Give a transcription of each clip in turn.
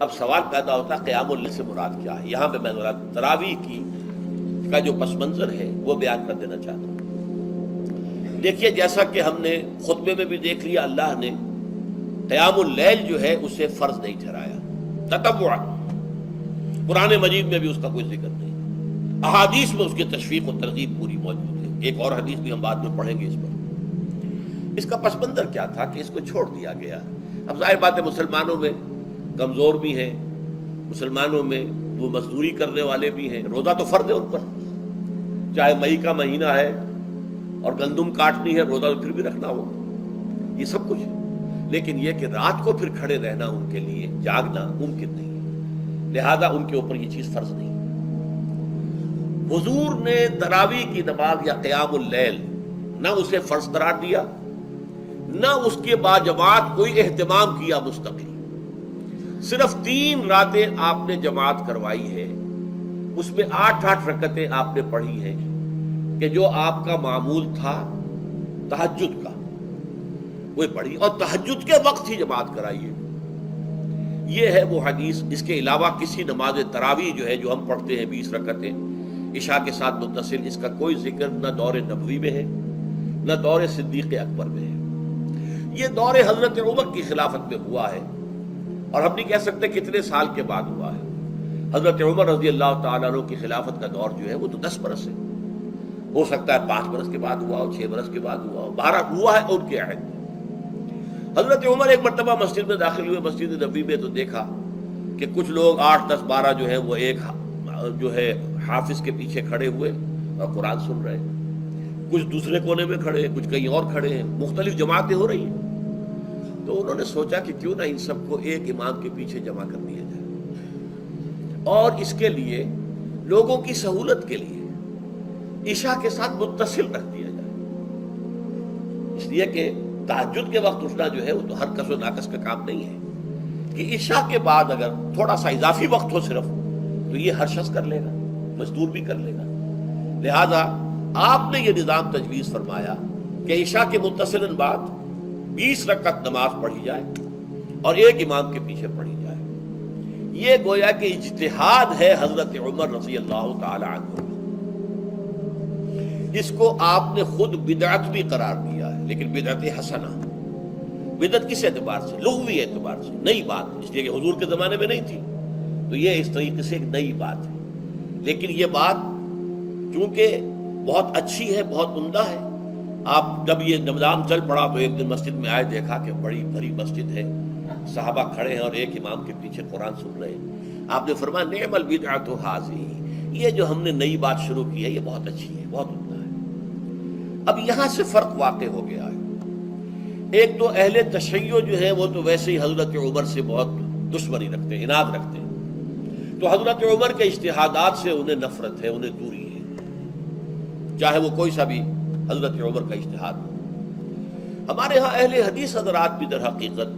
اب سوال پیدا ہوتا ہے قیام اللیل سے مراد کیا ہے؟ یہاں پہ میں ذرا تراویح کا جو پس منظر ہے وہ بیان کر دینا چاہتا ہوں۔ دیکھیے، جیسا کہ ہم نے خطبے میں بھی دیکھ لیا، اللہ نے قیام اللیل جو ہے اسے فرض نہیں ٹھہرایا تطوعا، قرآن مجید میں بھی اس کا کوئی ذکر نہیں، احادیث میں اس کی تشویق و ترغیب پوری موجود ہے۔ ایک اور حدیث بھی ہم بعد میں پڑھیں گے اس پر۔ اس کا پس منظر کیا تھا کہ اس کو چھوڑ دیا گیا۔ اب ظاہر بات ہے مسلمانوں میں کمزور بھی ہیں، مسلمانوں میں وہ مزدوری کرنے والے بھی ہیں، روزہ تو فرض ہے ان پر، چاہے مئی کا مہینہ ہے اور گندم کاٹنی ہے، روزہ تو پھر بھی رکھنا ہوگا، یہ سب کچھ ہے۔ لیکن یہ کہ رات کو پھر کھڑے رہنا ان کے لیے، جاگنا ممکن نہیں ہے، لہذا ان کے اوپر یہ چیز فرض نہیں۔ حضور نے تراویح کی نماز یا قیام اللیل نہ اسے فرض قرار دیا، نہ اس کے بعد جماعت کوئی اہتمام کیا مستقل، صرف 3 راتیں آپ نے جماعت کروائی ہے، اس میں 8 رکعتیں آپ نے پڑھی ہیں کہ جو آپ کا معمول تھا تہجد کا وہ پڑھی، اور تہجد کے وقت ہی جماعت کرائی ہے۔ یہ ہے وہ حدیث۔ اس کے علاوہ کسی نماز تراویح جو ہے جو ہم پڑھتے ہیں 20 رکعتیں عشاء کے ساتھ متصل، اس کا کوئی ذکر نہ دور نبوی میں ہے نہ دور صدیق اکبر میں ہے۔ یہ دور حضرت عمر کی خلافت میں ہوا ہے، اور ہم نہیں کہہ سکتے کتنے سال کے بعد ہوا ہے۔ حضرت عمر رضی اللہ تعالیٰ عنہ کی خلافت کا دور جو ہے وہ تو 10 برس ہے، ہو سکتا ہے 5 برس کے بعد ہوا ہو، 6 برس کے بعد ہوا ہو، 12 ہوا ہے ان کے عہد میں۔ حضرت عمر ایک مرتبہ مسجد میں داخل ہوئے، مسجد نبوی میں، تو دیکھا کہ کچھ لوگ 8 10 12 جو ہے وہ ایک جو ہے حافظ کے پیچھے کھڑے ہوئے اور قرآن سن رہے ہیں، کچھ دوسرے کونے میں کھڑے ہیں، کچھ کہیں اور کھڑے ہیں، مختلف جماعتیں ہو رہی ہیں۔ تو انہوں نے سوچا کہ کیوں نہ ان سب کو ایک امام کے پیچھے جمع کر دیا جائے، اور اس کے لیے لوگوں کی سہولت کے لیے عشاء کے ساتھ متصل رکھ دیا جائے، اس لیے کہ تہجد کے وقت اٹھنا جو ہے وہ تو ہر کس و ناقص کا کام نہیں ہے، کہ عشاء کے بعد اگر تھوڑا سا اضافی وقت ہو صرف، تو یہ ہر شخص کر لے گا، مزدور بھی کر لے گا۔ لہذا آپ نے یہ نظام تجویز فرمایا کہ عشاء کے متصلاً بعد 20 رکعت نماز پڑھی جائے اور ایک امام کے پیچھے پڑھی جائے۔ یہ گویا کہ اجتہاد ہے حضرت عمر رضی اللہ تعالی عنہ، اس کو آپ نے خود بدعت بھی قرار دیا ہے، لیکن بدعت حسنہ۔ بدعت کس اعتبار سے؟ لغوی اعتبار سے، نئی بات، اس لیے کہ حضور کے زمانے میں نہیں تھی، تو یہ اس طریقے سے ایک نئی بات ہے۔ لیکن یہ بات چونکہ بہت اچھی ہے، بہت عمدہ ہے، آپ جب یہ نظام چل پڑا تو ایک دن مسجد میں آئے، دیکھا کہ بڑی بھری مسجد ہے، صحابہ کھڑے ہیں اور ایک امام کے پیچھے قرآن سن رہے ہیں۔ آپ نے فرمایا نعم البدعۃ ھذہ، یہ جو ہم نے نئی بات شروع کی ہے یہ بہت اچھی ہے، بہت عمدہ ہے۔ اب یہاں سے فرق واقع ہو گیا ہے۔ ایک تو اہل تشیع جو ہے وہ تو ویسے ہی حضرت عمر سے بہت دشمنی رکھتے ہیں، عناد رکھتے ہیں، تو حضرت عمر کے اجتہادات سے انہیں نفرت ہے، انہیں دوری ہے، چاہے وہ کوئی سا بھی حضرت عمر کا اجتہاد ہو۔ ہمارے ہاں اہل حدیث حضرات بھی در حقیقت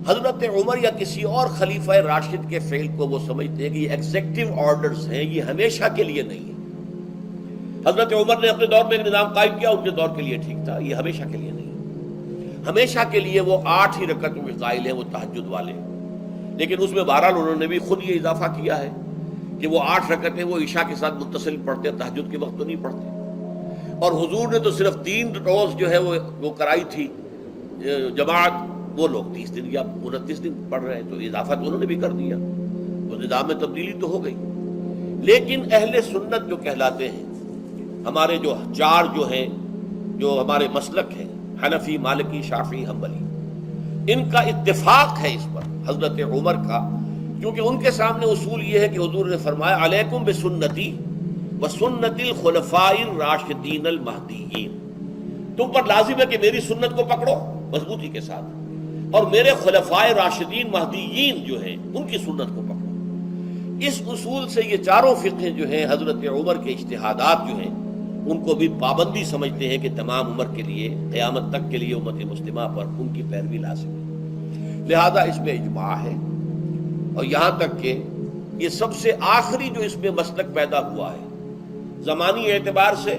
حضرت عمر یا کسی اور خلیفہ راشد کے فعل کو وہ سمجھتے ہیں کہ یہ ایگزیکٹو آرڈرز ہیں، یہ ہمیشہ کے لیے نہیں ہے۔ حضرت عمر نے اپنے دور میں ایک نظام قائم کیا، ان کے دور کے لیے ٹھیک تھا، یہ ہمیشہ کے لیے نہیں ہے۔ ہمیشہ کے لیے وہ 8 ہی رکعتوں کے قائل ہیں، وہ تہجد والے، لیکن اس میں بہرحال انہوں نے بھی خود یہ اضافہ کیا ہے کہ وہ 8 رکعتیں وہ عشاء کے ساتھ متصل پڑھتے ہیں، تہجد کے وقت تو نہیں پڑھتے۔ اور حضور نے تو صرف 3 روز جو ہے وہ کرائی تھی جماعت، وہ لوگ 30 دن یا 29 دن پڑھ رہے ہیں، تو اضافہ تو انہوں نے بھی کر دیا، تو نظام میں تبدیلی تو ہو گئی۔ لیکن اہل سنت جو کہلاتے ہیں، ہمارے جو 4 جو ہیں، جو ہمارے مسلک ہیں، حنفی، مالکی، شافعی، حنبلی، ان کا اتفاق ہے اس پر حضرت عمر کا، کیونکہ ان کے سامنے اصول یہ ہے کہ حضور نے فرمایا علیکم بسنتی وسنت الخلفاء الراشدین المہدیین، تم پر لازم ہے کہ میری سنت کو پکڑو مضبوطی کے ساتھ، اور میرے خلفاء راشدین مہدیین جو ہیں ان کی سنت کو پکڑو۔ اس اصول سے یہ 4 فقہ جو ہیں حضرت عمر کے اجتہادات جو ہیں ان کو بھی پابندی سمجھتے ہیں کہ تمام عمر کے لیے، قیامت تک کے لیے امت مسلمہ پر ان کی پیروی لازم ہے، لہذا اس میں اجماع ہے۔ اور یہاں تک کہ یہ سب سے آخری جو اس میں مسلک پیدا ہوا ہے زمانی اعتبار سے،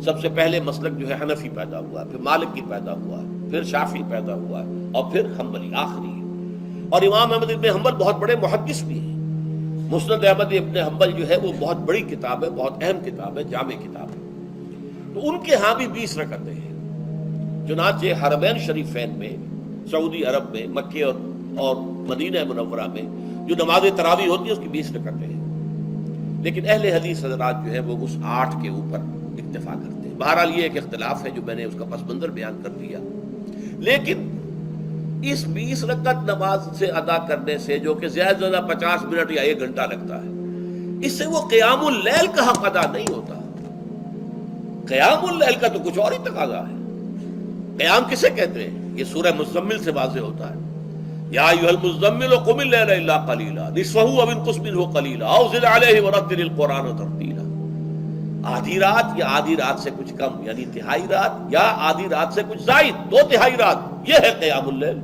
سب سے پہلے مسلک جو ہے حنفی پیدا ہوا ہے، پھر مالکی پیدا ہوا ہے، پھر شافعی پیدا ہوا ہے، اور پھر حنبلی آخری ہے۔ اور امام احمد ابن حنبل بہت بڑے محدث بھی ہیں. مسند احمد ابن حنبل جو ہے وہ بہت بڑی کتاب ہے، بہت اہم کتاب ہے، جامع کتاب ہے. تو ان کے ہاں بھی 20 رکعتیں ہیں. چنانچہ حرمین شریفین میں، سعودی عرب میں، مکے اور مدینہ منورہ میں جو نماز تراویح ہوتی ہے اس کی 20 رکعتیں ہیں. لیکن اہل حدیث حضرات جو ہے وہ اس 8 کے اوپر اکتفا کرتے ہیں. بہرحال یہ ایک اختلاف ہے جو میں نے اس کا پس منظر بیان کر دیا. لیکن اس 20 رکعت نماز سے ادا کرنے سے، جو کہ زیادہ سے زیادہ 50 منٹ یا 1 گھنٹہ لگتا ہے، اس سے وہ قیام اللیل کا حق ادا نہیں ہوتا. قیام اللیل کا تو کچھ اور ہی تقاضا ہے. قیام کسے کہتے ہیں؟ یہ سورہ مزمل سے واضح ہوتا ہے. یا ایھا المزمل قم اللیل الا قلیلا نصفہ او انقص منہ قلیلا او زد علیہ ورتل القرآن ترتیلا. آدھی رات یا آدھی رات سے کچھ کم، یعنی تہائی رات، یا آدھی رات سے کچھ زائد، 2/3 رات، یہ ہے قیام اللیل.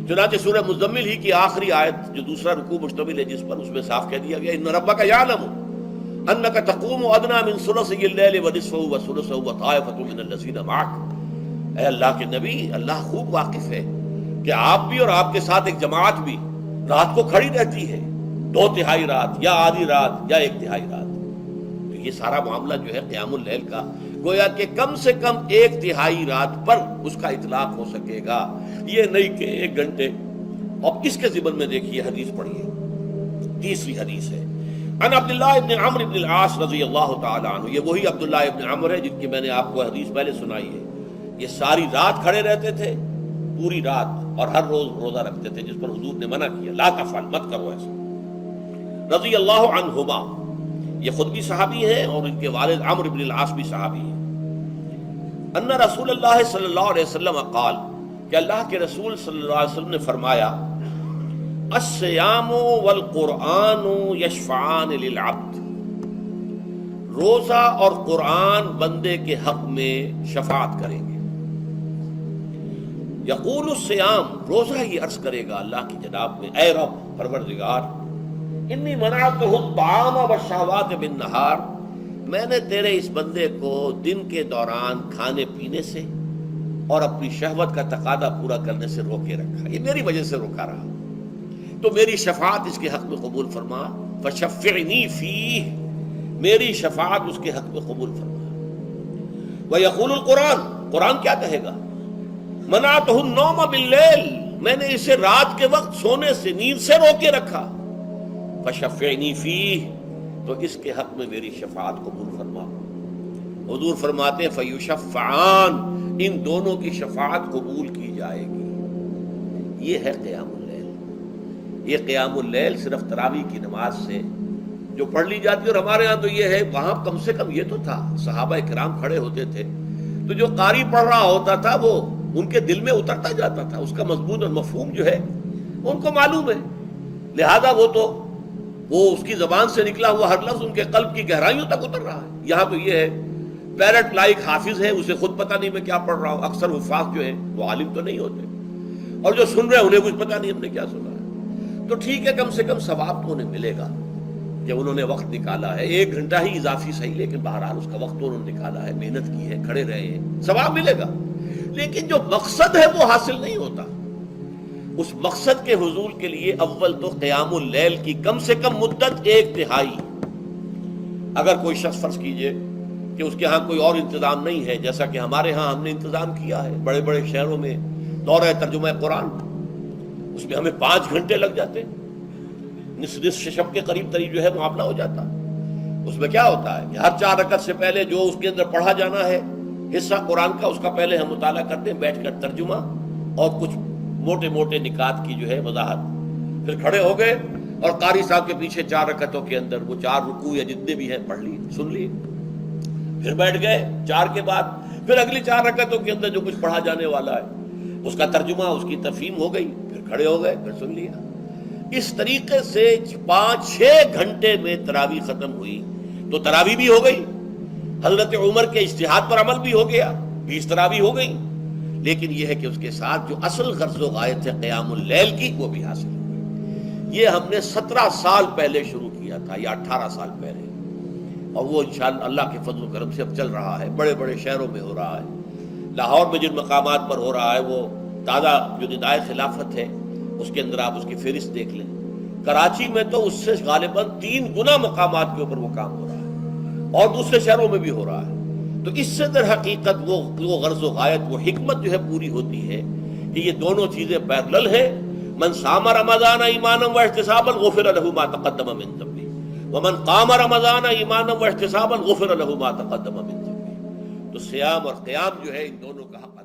چنانچہ سورہ مزمل ہی کی آخری آیت جو دوسرا رکوع مشتمل ہے جس پر، اس میں صاف کہہ دیا گیا ان ربک یعلم انک تقوم ادنی من ثلثی اللیل ونصفہ وثلثہ وطائفۃ من الذین معک. اے اللہ کے نبی، اللہ خوب واقف ہے کہ آپ بھی اور آپ کے ساتھ ایک جماعت بھی رات کو کھڑی رہتی ہے، 2/3 رات یا آدھی رات یا 1/3 رات. تو یہ سارا معاملہ جو ہے قیام اللیل کا، گویا کہ کم سے کم 1/3 رات پر اس کا اطلاق ہو سکے گا، یہ نہیں کہ 1 گھنٹے. اب اس کے ضمن میں دیکھیے حدیث پڑھیے. تیسری حدیث ہے ان عبداللہ ابن عمرو ابن العاص رضی اللہ تعالی عنہ. یہ وہی عبداللہ ابن عمرو ہے جن کی میں نے آپ کو حدیث پہلے سنائی ہے. یہ ساری رات کھڑے رہتے تھے، پوری رات، اور ہر روز روزہ رکھتے تھے، جس پر حضور نے منع کیا، لا تفعل، مت کرو ایسا. رضی اللہ عنہما، یہ خود بھی صحابی ہیں اور ان کے والد عمرو ابن العاص بھی صحابی ہیں. ان رسول اللہ صلی اللہ علیہ وسلم قال، کہ اللہ کے رسول صلی اللہ علیہ وسلم نے فرمایا الصیام والقرآن یشفعان للعبد. روزہ اور قرآن بندے کے حق میں شفاعت کریں گے. یقول الصیام، روزہ یہ عرض کرے گا اللہ کی جناب میں، اے رب پروردگار، انی منعتہ الطعام والشہوات بالنہار، میں نے تیرے اس بندے کو دن کے دوران کھانے پینے سے اور اپنی شہوت کا تقاضا پورا کرنے سے روکے رکھا، یہ میری وجہ سے روکا رہا، تو میری شفاعت اس کے حق میں قبول فرما. فشفعنی فیہ، میری شفاعت اس کے حق میں قبول فرما. ویقول القرآن، قرآن کیا کہے گا؟ منعتہ النوم باللیل، میں نے اسے رات کے وقت سونے سے، نیند سے روکے رکھا. فشفعنی فیہ، تو اس کے حق میں میری شفاعت قبول فرما. حضور فرماتے ہیں فیشفعان، ان دونوں کی شفاعت قبول کی جائے گی. یہ ہے قیام اللیل. یہ قیام اللیل صرف تراویح کی نماز سے جو پڑھ لی جاتی ہے، اور ہمارے ہاں تو یہ ہے، وہاں کم سے کم یہ تو تھا، صحابہ کرام کھڑے ہوتے تھے تو جو قاری پڑھ رہا ہوتا تھا وہ ان کے دل میں اترتا جاتا تھا، اس کا مضمون اور مفہوم جو ہے ان کو معلوم ہے، لہذا وہ اس کی زبان سے نکلا ہوا ہر لفظ ان کے قلب کی گہرائیوں تک اتر رہا ہے. یہاں تو یہ ہے پیرٹ لائک حافظ ہے، اسے خود پتہ نہیں میں کیا پڑھ رہا ہوں. اکثر حفاظ جو ہیں وہ عالم تو نہیں ہوتے، اور جو سن رہے ہیں انہیں کچھ پتہ نہیں ہم نے کیا سنا ہے. تو ٹھیک ہے، کم سے کم ثواب تو انہیں ملے گا کہ انہوں نے وقت نکالا ہے. 1 گھنٹہ ہی اضافی صحیح، لیکن بہرحال اس کا وقت تو انہوں نے نکالا ہے، محنت کی ہے، کھڑے رہے ہیں، ثواب ملے گا. لیکن جو مقصد ہے وہ حاصل نہیں ہوتا. اس مقصد کے حصول کے لیے اول تو قیام اللیل کی کم سے کم مدت 1/3. اگر کوئی شخص فرض کیجئے کہ اس کے ہاں کوئی اور انتظام نہیں ہے، جیسا کہ ہمارے ہاں ہم نے انتظام کیا ہے بڑے بڑے شہروں میں دورہ ترجمہ قرآن، اس میں ہمیں 5 گھنٹے لگ جاتے، نصف شب کے قریب تری جو ہے معاملہ ہو جاتا. اس میں کیا ہوتا ہے کہ ہر 4 رکعت سے پہلے جو اس کے اندر پڑھا جانا ہے حصہ قرآن کا، اس کا پہلے ہم مطالعہ کرتے ہیں بیٹھ کر، ترجمہ اور کچھ موٹے موٹے نکات کی جو ہے وضاحت. پھر کھڑے ہو گئے اور قاری صاحب کے پیچھے 4 رکعتوں کے اندر وہ 4 رکوع یا جتنے بھی ہیں پڑھ لیے، سن لیے. پھر بیٹھ گئے 4 کے بعد، پھر اگلی 4 رکعتوں کے اندر جو کچھ پڑھا جانے والا ہے اس کا ترجمہ، اس کی تفہیم ہو گئی، پھر کھڑے ہو گئے، پھر سن لیا. اس طریقے سے 5-6 گھنٹے میں تراویح ختم ہوئی. تو تراویح بھی ہو گئی، حضرت عمر کے اجتہاد پر عمل بھی ہو گیا، 20 تراویح ہو گئی. لیکن یہ ہے کہ اس کے ساتھ جو اصل غرض و غایت ہے قیام اللیل کی، وہ بھی حاصل ہوئی. یہ ہم نے 17 سال پہلے شروع کیا تھا یا 18 سال پہلے، اور وہ انشاءاللہ اللہ کے فضل و کرم سے اب چل رہا ہے. بڑے بڑے شہروں میں ہو رہا ہے، لاہور میں جن مقامات پر ہو رہا ہے وہ تازہ جو ندائے خلافت ہے اس کے اندر آپ اس کی فہرست دیکھ لیں. کراچی میں تو اس سے غالباً 3 گنا مقامات کے اوپر وہ کام ہو رہا ہے، اور دوسرے شہروں میں بھی ہو رہا ہے. تو اس سے در حقیقت وہ غرض و غایت، وہ حکمت جو ہے پوری ہوتی ہے کہ یہ دونوں چیزیں پیرلل ہیں. من صام رمضان ایمانا واحتسابا غفر له ما تقدم من ذنبه ومن قام رمضان ایمانا واحتسابا غفر له ما تقدم من ذنبه. تو صیام اور قیام جو ہے ان دونوں کا حق